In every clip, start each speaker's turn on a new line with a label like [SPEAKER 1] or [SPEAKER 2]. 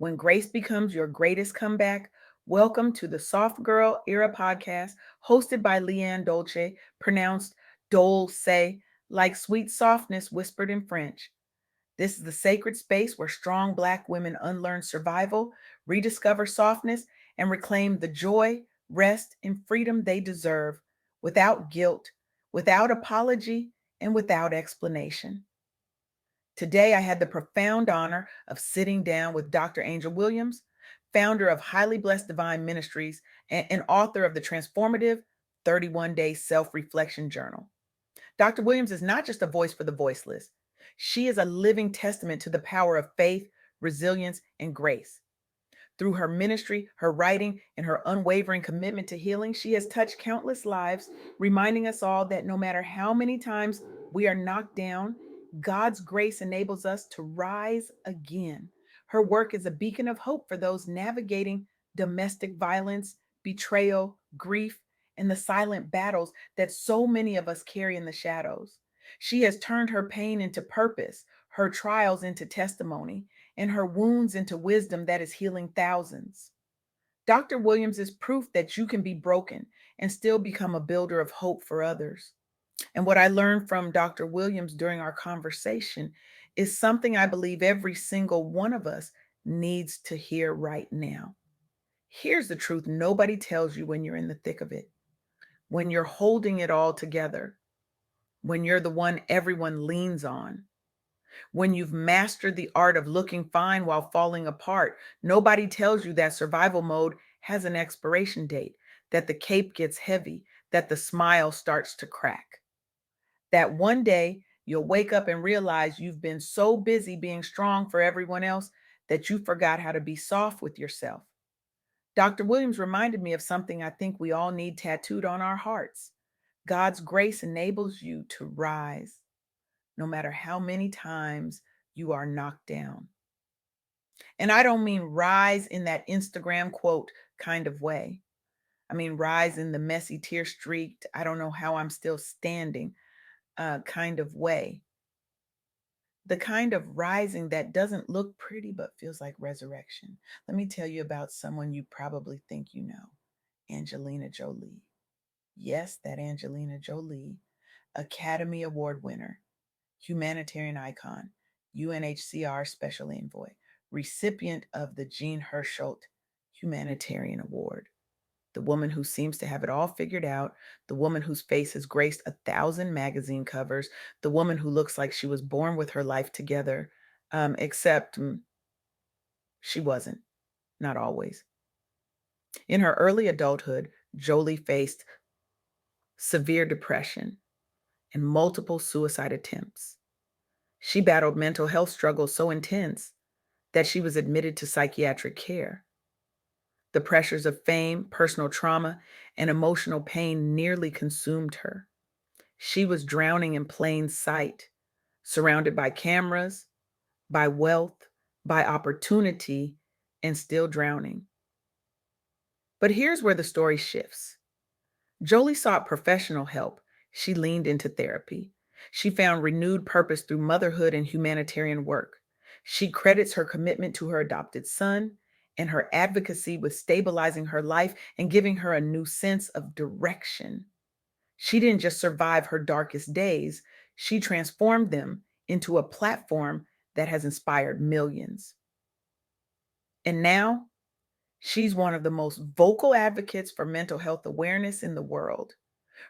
[SPEAKER 1] When grace becomes your greatest comeback, welcome to the Soft Girl Era podcast, hosted by LeAnne Dolce, pronounced Dolce, like sweet softness whispered in French. This is the sacred space where strong Black women unlearn survival, rediscover softness, and reclaim the joy, rest, and freedom they deserve without guilt, without apology, and without explanation. Today, I had the profound honor of sitting down with Dr. Angel Williams, founder of Highly Blessed Divine Ministries and author of the transformative 31 Day Self Reflection Journal. Dr. Williams is not just a voice for the voiceless, she is a living testament to the power of faith, resilience, and grace. Through her ministry, her writing, and her unwavering commitment to healing, she has touched countless lives, reminding us all that no matter how many times we are knocked down, God's grace enables us to rise again. Her work is a beacon of hope for those navigating domestic violence, betrayal, grief, and the silent battles that so many of us carry in the shadows. She has turned her pain into purpose, her trials into testimony, and her wounds into wisdom that is healing thousands. Dr. Williams is proof that you can be broken and still become a builder of hope for others. And what I learned from Dr. Williams during our conversation is something I believe every single one of us needs to hear right now. Here's the truth nobody tells you when you're in the thick of it, when you're holding it all together, when you're the one everyone leans on. When you've mastered the art of looking fine while falling apart, nobody tells you that survival mode has an expiration date, that the cape gets heavy, that the smile starts to crack. That one day you'll wake up and realize you've been so busy being strong for everyone else that you forgot how to be soft with yourself. Dr. Williams reminded me of something I think we all need tattooed on our hearts. God's grace enables you to rise no matter how many times you are knocked down. And I don't mean rise in that Instagram quote kind of way. I mean rise in the messy, tear streaked, I don't know how I'm still standing kind of way. The kind of rising that doesn't look pretty but feels like resurrection. Let me tell you about someone you probably think you know, Angelina Jolie. Yes, that Angelina Jolie, Academy Award winner, humanitarian icon, UNHCR Special Envoy, recipient of the Jean Hersholt Humanitarian Award. The woman who seems to have it all figured out, the woman whose face has graced 1,000 magazine covers, the woman who looks like she was born with her life together, except she wasn't, not always. In her early adulthood, Jolie faced severe depression and multiple suicide attempts. She battled mental health struggles so intense that she was admitted to psychiatric care. The pressures of fame, personal trauma, and emotional pain nearly consumed her. She was drowning in plain sight, surrounded by cameras, by wealth, by opportunity, and still drowning. But here's where the story shifts. Jolie sought professional help. She leaned into therapy. She found renewed purpose through motherhood and humanitarian work. She credits her commitment to her adopted son and her advocacy with stabilizing her life and giving her a new sense of direction. She didn't just survive her darkest days, she transformed them into a platform that has inspired millions. And now, she's one of the most vocal advocates for mental health awareness in the world.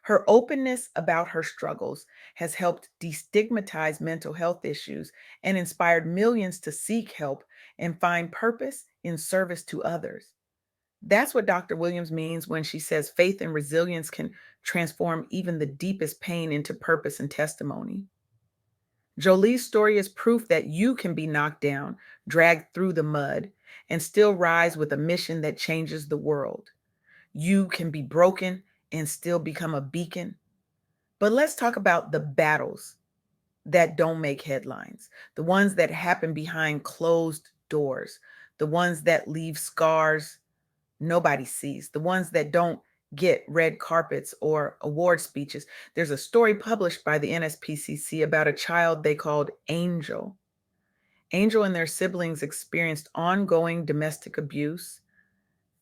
[SPEAKER 1] Her openness about her struggles has helped destigmatize mental health issues and inspired millions to seek help and find purpose in service to others. That's what Dr. Williams means when she says faith and resilience can transform even the deepest pain into purpose and testimony. Jolie's story is proof that you can be knocked down, dragged through the mud, and still rise with a mission that changes the world. You can be broken and still become a beacon. But let's talk about the battles that don't make headlines, the ones that happen behind closed doors, the ones that leave scars nobody sees, the ones that don't get red carpets or award speeches. There's a story published by the NSPCC about a child they called Angel. Angel and their siblings experienced ongoing domestic abuse,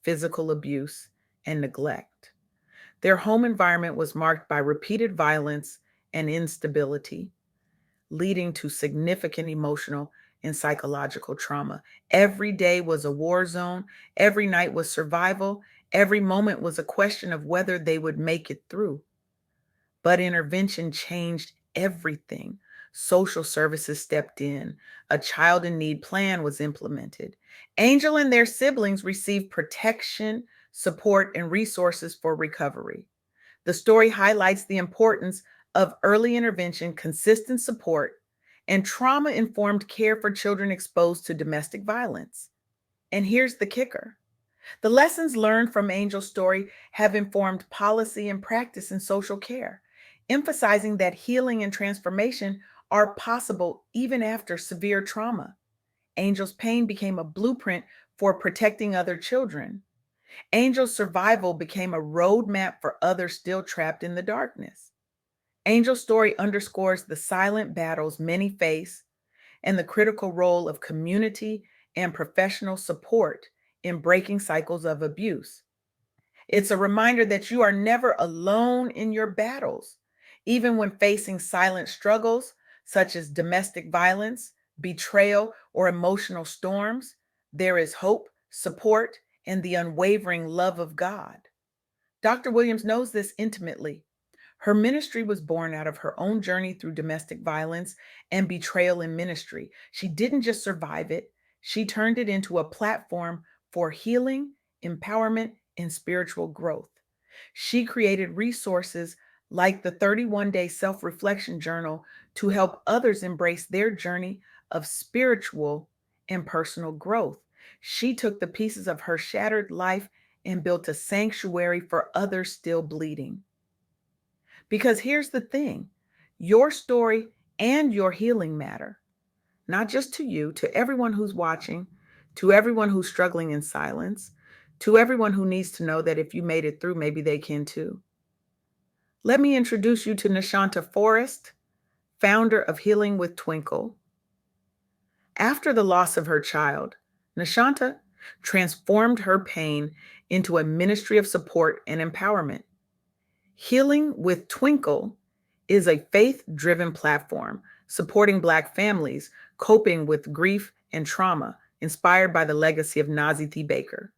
[SPEAKER 1] physical abuse, and neglect. Their home environment was marked by repeated violence and instability, leading to significant emotional and psychological trauma. Every day was a war zone, every night was survival, every moment was a question of whether they would make it through. But intervention changed everything. Social services stepped in. A child in need plan was implemented. Angel and their siblings received protection, support, and resources for recovery. The story highlights the importance of early intervention, consistent support, and trauma informed care for children exposed to domestic violence. And here's the kicker: the lessons learned from Angel's story have informed policy and practice in social care, emphasizing that healing and transformation are possible even after severe trauma. Angel's pain became a blueprint for protecting other children. Angel's survival became a roadmap for others still trapped in the darkness. Angel's story underscores the silent battles many face and the critical role of community and professional support in breaking cycles of abuse. It's a reminder that you are never alone in your battles, even when facing silent struggles such as domestic violence, betrayal, or emotional storms. There is hope, support, and the unwavering love of God. Dr. Williams knows this intimately. Her ministry was born out of her own journey through domestic violence and betrayal in ministry. She didn't just survive it, she turned it into a platform for healing, empowerment, and spiritual growth. She created resources like the 31-day self reflection journal to help others embrace their journey of spiritual and personal growth. She took the pieces of her shattered life and built a sanctuary for others still bleeding. Because here's the thing: your story and your healing matter, not just to you, to everyone who's watching, to everyone who's struggling in silence, to everyone who needs to know that if you made it through, maybe they can too. Let me introduce you to Nashanta Forrest, founder of Healing with Twinkle. After the loss of her child, Nashanta transformed her pain into a ministry of support and empowerment. Healing with Twinkle is a faith driven platform supporting Black families coping with grief and trauma, inspired by the legacy of Nazi T. Baker.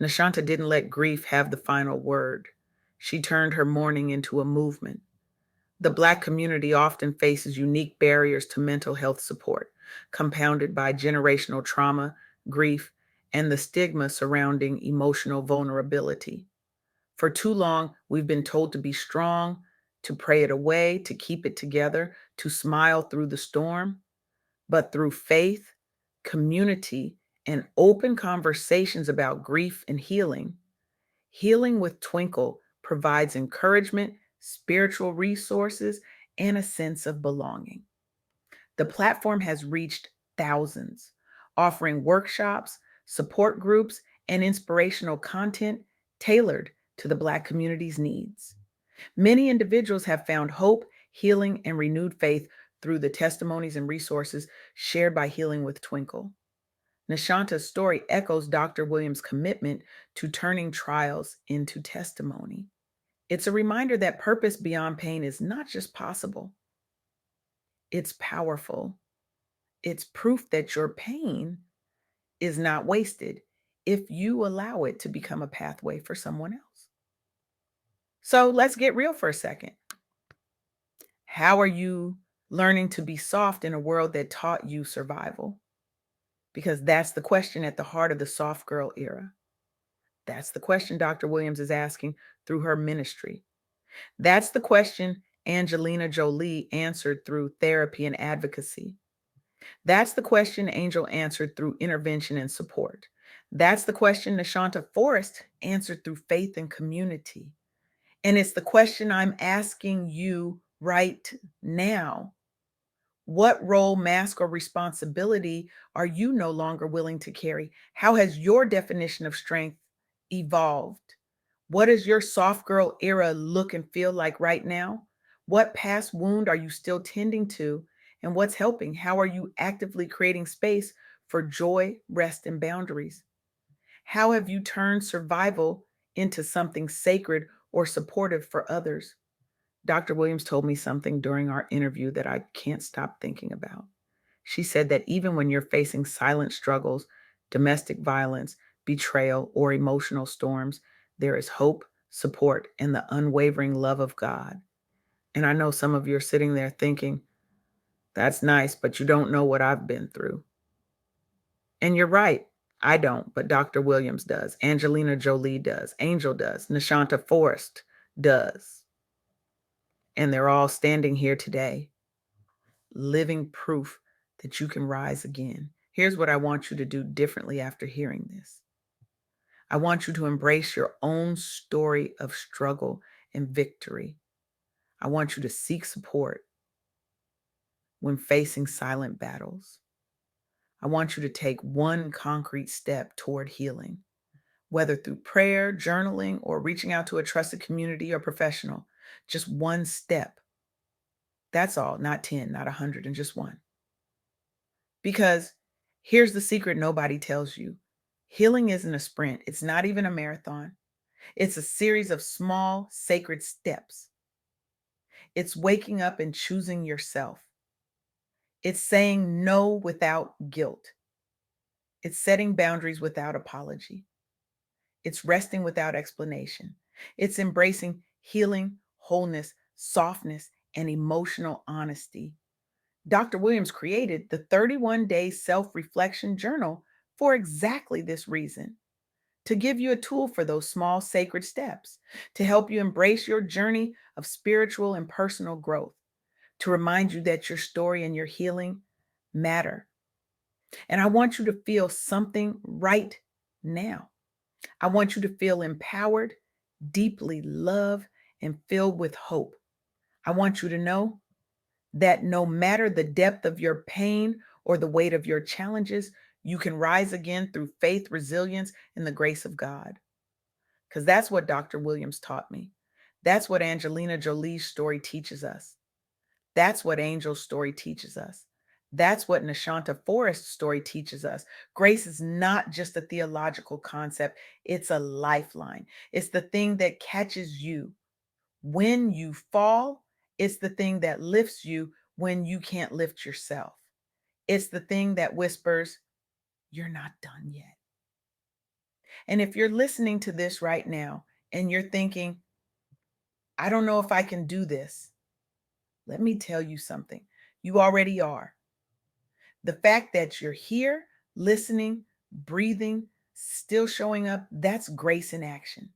[SPEAKER 1] Nashanta didn't let grief have the final word. She turned her mourning into a movement. The Black community often faces unique barriers to mental health support, compounded by generational trauma, grief, and the stigma surrounding emotional vulnerability. For too long, we've been told to be strong, to pray it away, to keep it together, to smile through the storm. But through faith, community, and open conversations about grief and healing, Healing with Twinkle provides encouragement, spiritual resources, and a sense of belonging. The platform has reached thousands, offering workshops, support groups, and inspirational content tailored to the Black community's needs. Many individuals have found hope, healing, and renewed faith through the testimonies and resources shared by Healing with Twinkle. Nashanta's story echoes Dr. Williams' commitment to turning trials into testimony. It's a reminder that purpose beyond pain is not just possible, it's powerful. It's proof that your pain is not wasted if you allow it to become a pathway for someone else. So let's get real for a second. How are you learning to be soft in a world that taught you survival? Because that's the question at the heart of the soft girl era. That's the question Dr. Williams is asking through her ministry. That's the question Angelina Jolie answered through therapy and advocacy. That's the question Angel answered through intervention and support. That's the question Nashanta Forrest answered through faith and community. And it's the question I'm asking you right now. What role, mask, or responsibility are you no longer willing to carry? How has your definition of strength evolved? What does your soft girl era look and feel like right now? What past wound are you still tending to? And what's helping? How are you actively creating space for joy, rest, and boundaries? How have you turned survival into something sacred or supportive for others? Dr. Williams told me something during our interview that I can't stop thinking about. She said that even when you're facing silent struggles, domestic violence, betrayal, or emotional storms, there is hope, support, and the unwavering love of God. And I know some of you are sitting there thinking, that's nice, but you don't know what I've been through. And you're right. I don't, but Dr. Williams does. Angelina Jolie does. Angel does. Nashanta Forrest does. And they're all standing here today, living proof that you can rise again. Here's what I want you to do differently after hearing this. I want you to embrace your own story of struggle and victory. I want you to seek support when facing silent battles. I want you to take one concrete step toward healing, whether through prayer, journaling, or reaching out to a trusted community or professional. Just one step. That's all, not 10, not 100, and just one. Because here's the secret nobody tells you: healing isn't a sprint, it's not even a marathon. It's a series of small, sacred steps. It's waking up and choosing yourself. It's saying no without guilt. It's setting boundaries without apology. It's resting without explanation. It's embracing healing, wholeness, softness, and emotional honesty. Dr. Williams created the 31-day self-reflection journal for exactly this reason: to give you a tool for those small sacred steps, to help you embrace your journey of spiritual and personal growth, to remind you that your story and your healing matter. And I want you to feel something right now. I want you to feel empowered, deeply loved, and filled with hope. I want you to know that no matter the depth of your pain or the weight of your challenges, you can rise again through faith, resilience, and the grace of God. Because that's what Dr. Williams taught me. That's what Angelina Jolie's story teaches us. That's what Angel's story teaches us. That's what Nashanta Forrest's story teaches us. Grace is not just a theological concept, it's a lifeline. It's the thing that catches you when you fall. It's the thing that lifts you when you can't lift yourself. It's the thing that whispers, you're not done yet. And if you're listening to this right now and you're thinking, I don't know if I can do this, let me tell you something. You already are. The fact that you're here, listening, breathing, still showing up, that's grace in action.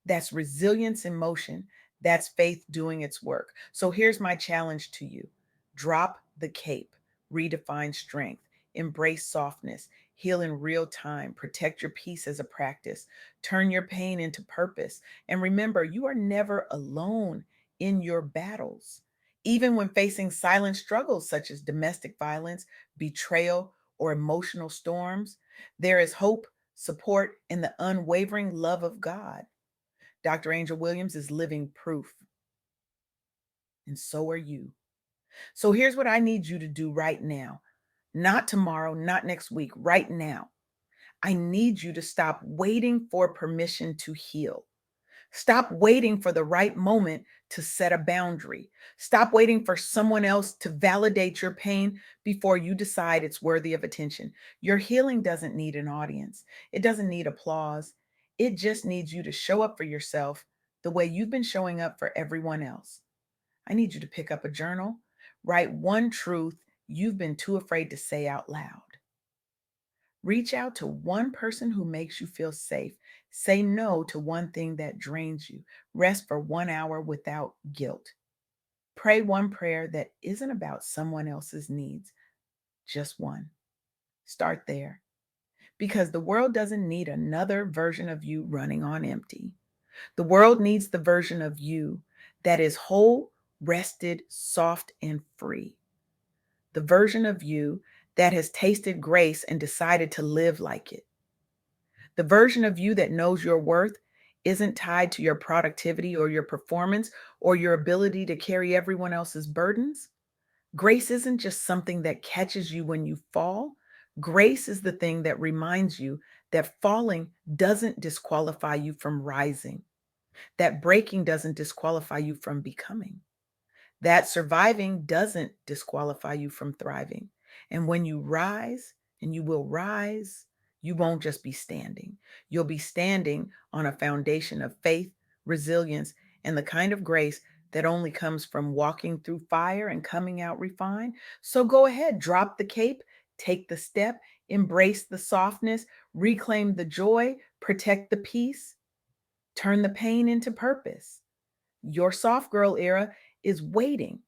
[SPEAKER 1] That's resilience in motion. That's faith doing its work. So here's my challenge to you: drop the cape, redefine strength, embrace softness, heal in real time, protect your peace as a practice, turn your pain into purpose. And remember, you are never alone in your battles. Even when facing silent struggles such as domestic violence, betrayal, or emotional storms, there is hope, support, and the unwavering love of God. Dr. Angel Williams is living proof, and so are you. So here's what I need you to do right now. Not tomorrow, not next week, right now. I need you to stop waiting for permission to heal. Stop waiting for the right moment to set a boundary. Stop waiting for someone else to validate your pain before you decide it's worthy of attention. Your healing doesn't need an audience, it doesn't need applause. It just needs you to show up for yourself the way you've been showing up for everyone else. I need you to pick up a journal, write one truth you've been too afraid to say out loud. Reach out to one person who makes you feel safe. Say no to one thing that drains you. Rest for 1 hour without guilt. Pray one prayer that isn't about someone else's needs, just one. Start there, because the world doesn't need another version of you running on empty. The world needs the version of you that is whole, rested, soft, and free. The version of you that has tasted grace and decided to live like it. The version of you that knows your worth isn't tied to your productivity or your performance or your ability to carry everyone else's burdens. Grace isn't just something that catches you when you fall. Grace is the thing that reminds you that falling doesn't disqualify you from rising, that breaking doesn't disqualify you from becoming, that surviving doesn't disqualify you from thriving. And when you rise, and you will rise, you won't just be standing. You'll be standing on a foundation of faith, resilience, and the kind of grace that only comes from walking through fire and coming out refined. So go ahead, drop the cape, take the step, embrace the softness, reclaim the joy, protect the peace, turn the pain into purpose. Your soft girl era is waiting.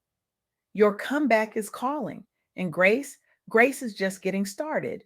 [SPEAKER 1] Your comeback is calling. And grace is just getting started.